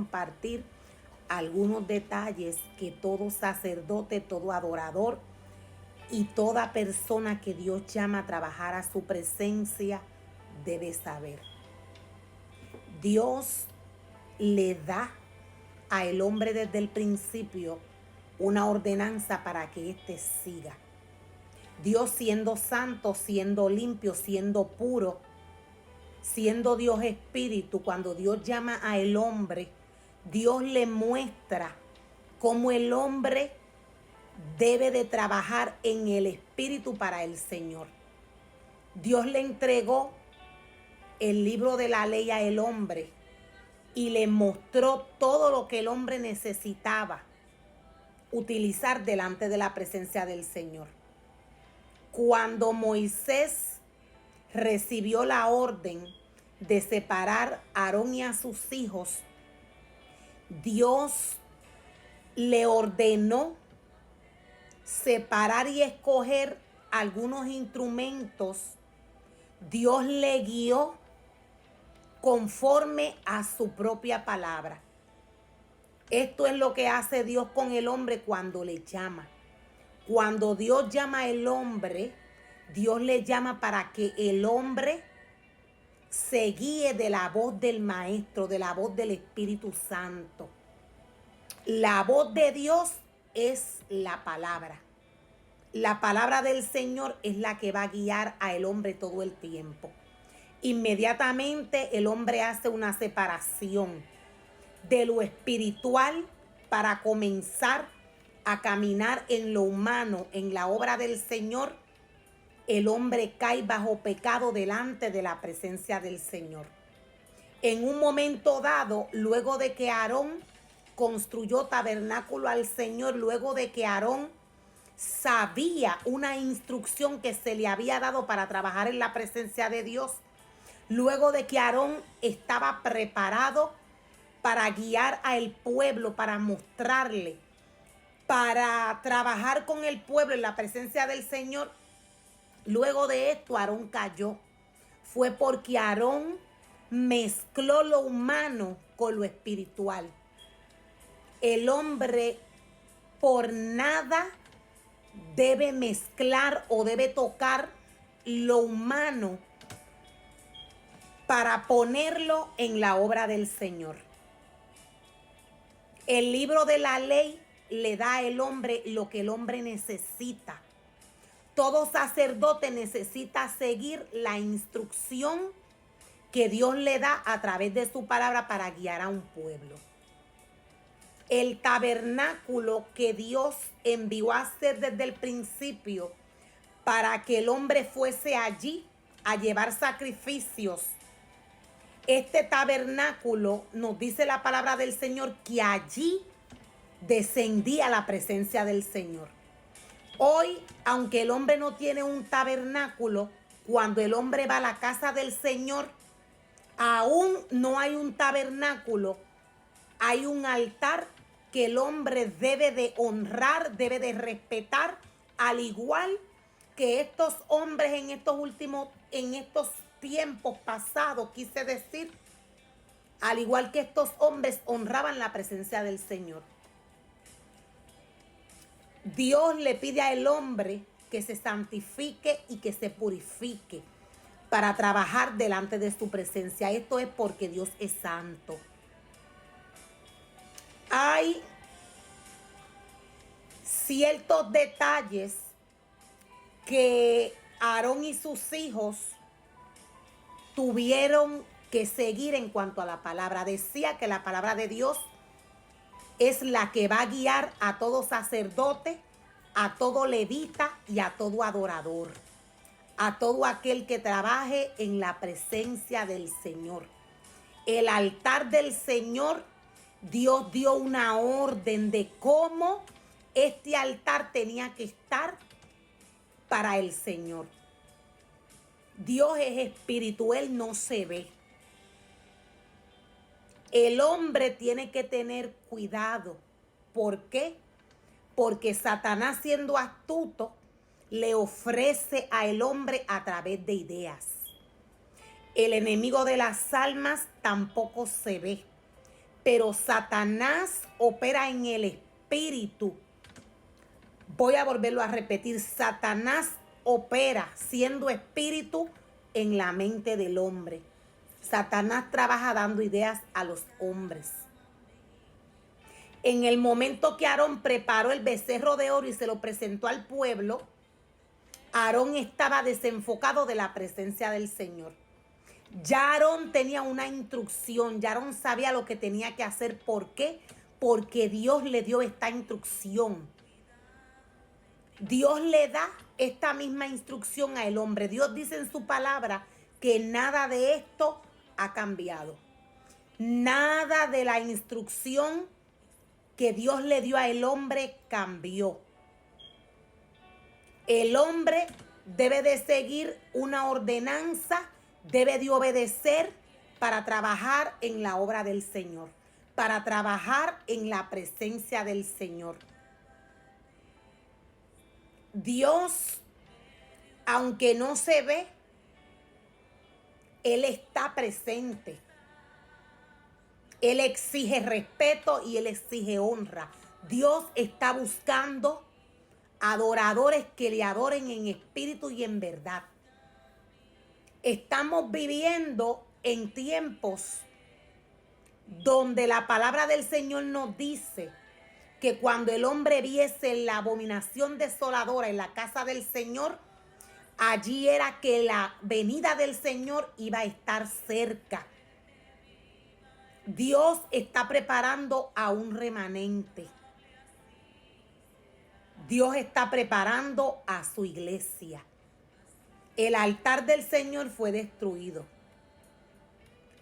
compartir algunos detalles que todo sacerdote, todo adorador y toda persona que Dios llama a trabajar a su presencia debe saber. Dios le da al hombre desde el principio una ordenanza para que éste siga. Dios, siendo santo, siendo limpio, siendo puro, siendo Dios espíritu, cuando Dios llama al hombre, Dios le muestra cómo el hombre debe de trabajar en el espíritu para el Señor. Dios le entregó el libro de la ley al hombre y le mostró todo lo que el hombre necesitaba utilizar delante de la presencia del Señor. Cuando Moisés recibió la orden de separar a Aarón y a sus hijos, Dios le ordenó separar y escoger algunos instrumentos. Dios le guió conforme a su propia palabra. Esto es lo que hace Dios con el hombre cuando le llama. Cuando Dios llama al hombre, Dios le llama para que el hombre se guíe de la voz del Maestro, de la voz del Espíritu Santo. La voz de Dios es la palabra. La palabra del Señor es la que va a guiar al hombre todo el tiempo. Inmediatamente el hombre hace una separación de lo espiritual para comenzar a caminar en lo humano, en la obra del Señor. El hombre cae bajo pecado delante de la presencia del Señor. En un momento dado, luego de que Aarón construyó tabernáculo al Señor, luego de que Aarón sabía una instrucción que se le había dado para trabajar en la presencia de Dios, luego de que Aarón estaba preparado para guiar al pueblo, para mostrarle, para trabajar con el pueblo en la presencia del Señor, luego de esto Aarón cayó. Fue porque Aarón mezcló lo humano con lo espiritual. El hombre por nada debe mezclar o debe tocar lo humano para ponerlo en la obra del Señor. El libro de la ley le da al hombre lo que el hombre necesita. Todo sacerdote necesita seguir la instrucción que Dios le da a través de su palabra para guiar a un pueblo. El tabernáculo que Dios envió a hacer desde el principio para que el hombre fuese allí a llevar sacrificios. Este tabernáculo, nos dice la palabra del Señor, que allí descendía la presencia del Señor. Hoy, aunque el hombre no tiene un tabernáculo, cuando el hombre va a la casa del Señor, aún no hay un tabernáculo, hay un altar que el hombre debe de honrar, debe de respetar, al igual que estos hombres en estos tiempos pasados, quise decir, al igual que estos hombres honraban la presencia del Señor. Dios le pide al hombre que se santifique y que se purifique para trabajar delante de su presencia. Esto es porque Dios es santo. Hay ciertos detalles que Aarón y sus hijos tuvieron que seguir en cuanto a la palabra. Decía que la palabra de Dios es la que va a guiar a todo sacerdote, a todo levita y a todo adorador, a todo aquel que trabaje en la presencia del Señor. El altar del Señor, Dios dio una orden de cómo este altar tenía que estar para el Señor. Dios es espíritu, Él no se ve. El hombre tiene que tener cuidado. ¿Por qué? Porque Satanás, siendo astuto, le ofrece al hombre a través de ideas. El enemigo de las almas tampoco se ve, pero Satanás opera en el espíritu. Voy a volverlo a repetir. Satanás opera siendo espíritu en la mente del hombre. Satanás trabaja dando ideas a los hombres. En el momento que Aarón preparó el becerro de oro y se lo presentó al pueblo, Aarón estaba desenfocado de la presencia del Señor. Ya Aarón tenía una instrucción, ya Aarón sabía lo que tenía que hacer. ¿Por qué? Porque Dios le dio esta instrucción. Dios le da esta misma instrucción al hombre. Dios dice en su palabra que nada de esto ha cambiado. Nada de la instrucción que Dios le dio al hombre cambió. El hombre debe de seguir una ordenanza, debe de obedecer para trabajar en la obra del Señor, para trabajar en la presencia del Señor. Dios, aunque no se ve, Él está presente. Él exige respeto y Él exige honra. Dios está buscando adoradores que le adoren en espíritu y en verdad. Estamos viviendo en tiempos donde la palabra del Señor nos dice que cuando el hombre viese la abominación desoladora en la casa del Señor, allí era que la venida del Señor iba a estar cerca. Dios está preparando a un remanente. Dios está preparando a su iglesia. El altar del Señor fue destruido.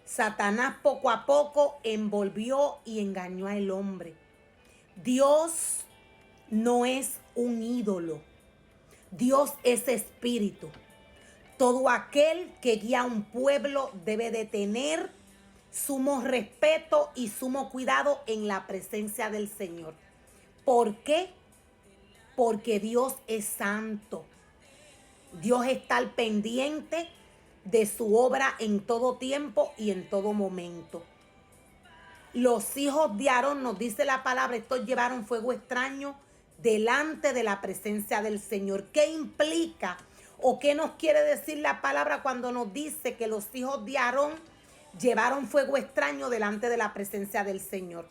Satanás poco a poco envolvió y engañó al hombre. Dios no es un ídolo. Dios es espíritu. Todo aquel que guía a un pueblo debe de tener sumo respeto y sumo cuidado en la presencia del Señor. ¿Por qué? Porque Dios es santo. Dios está al pendiente de su obra en todo tiempo y en todo momento. Los hijos de Aarón, nos dice la palabra, estos llevaron fuego extraño delante de la presencia del Señor. ¿Qué implica o qué nos quiere decir la palabra cuando nos dice que los hijos de Aarón llevaron fuego extraño delante de la presencia del Señor?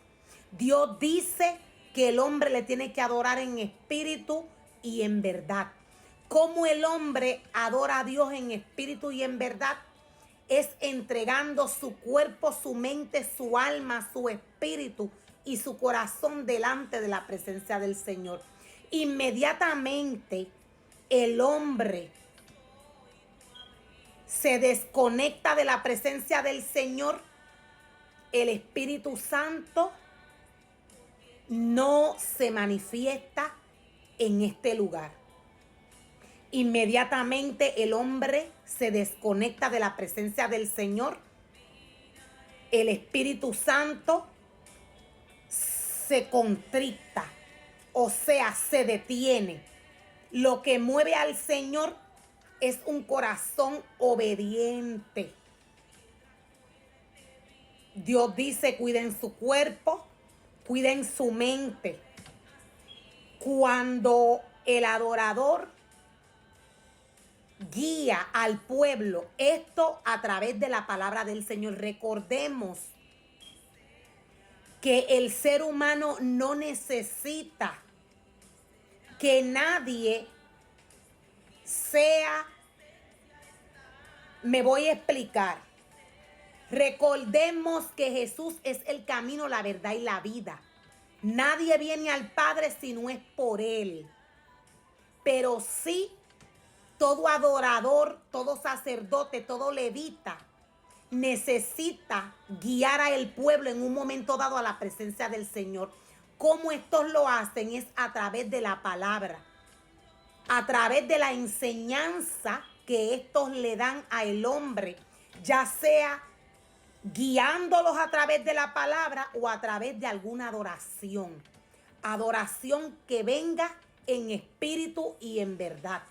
Dios dice que el hombre le tiene que adorar en espíritu y en verdad. ¿Cómo el hombre adora a Dios en espíritu y en verdad? Es entregando su cuerpo, su mente, su alma, su espíritu y su corazón delante de la presencia del Señor. Inmediatamente el hombre se desconecta de la presencia del Señor. El Espíritu Santo no se manifiesta en este lugar. Inmediatamente el hombre se desconecta de la presencia del Señor. El Espíritu Santo se contrita, o sea, se detiene. Lo que mueve al Señor es un corazón obediente. Dios dice, cuiden su cuerpo, cuiden su mente. Cuando el adorador guía al pueblo, esto a través de la palabra del Señor. Recordemos que el ser humano no necesita que nadie sea, me voy a explicar. Recordemos que Jesús es el camino, la verdad y la vida. Nadie viene al Padre si no es por Él. Pero sí, todo adorador, todo sacerdote, todo levita necesita guiar al pueblo en un momento dado a la presencia del Señor. ¿Cómo estos lo hacen? Es a través de la palabra, a través de la enseñanza que estos le dan al hombre, ya sea guiándolos a través de la palabra o a través de alguna adoración. Adoración que venga en espíritu y en verdad.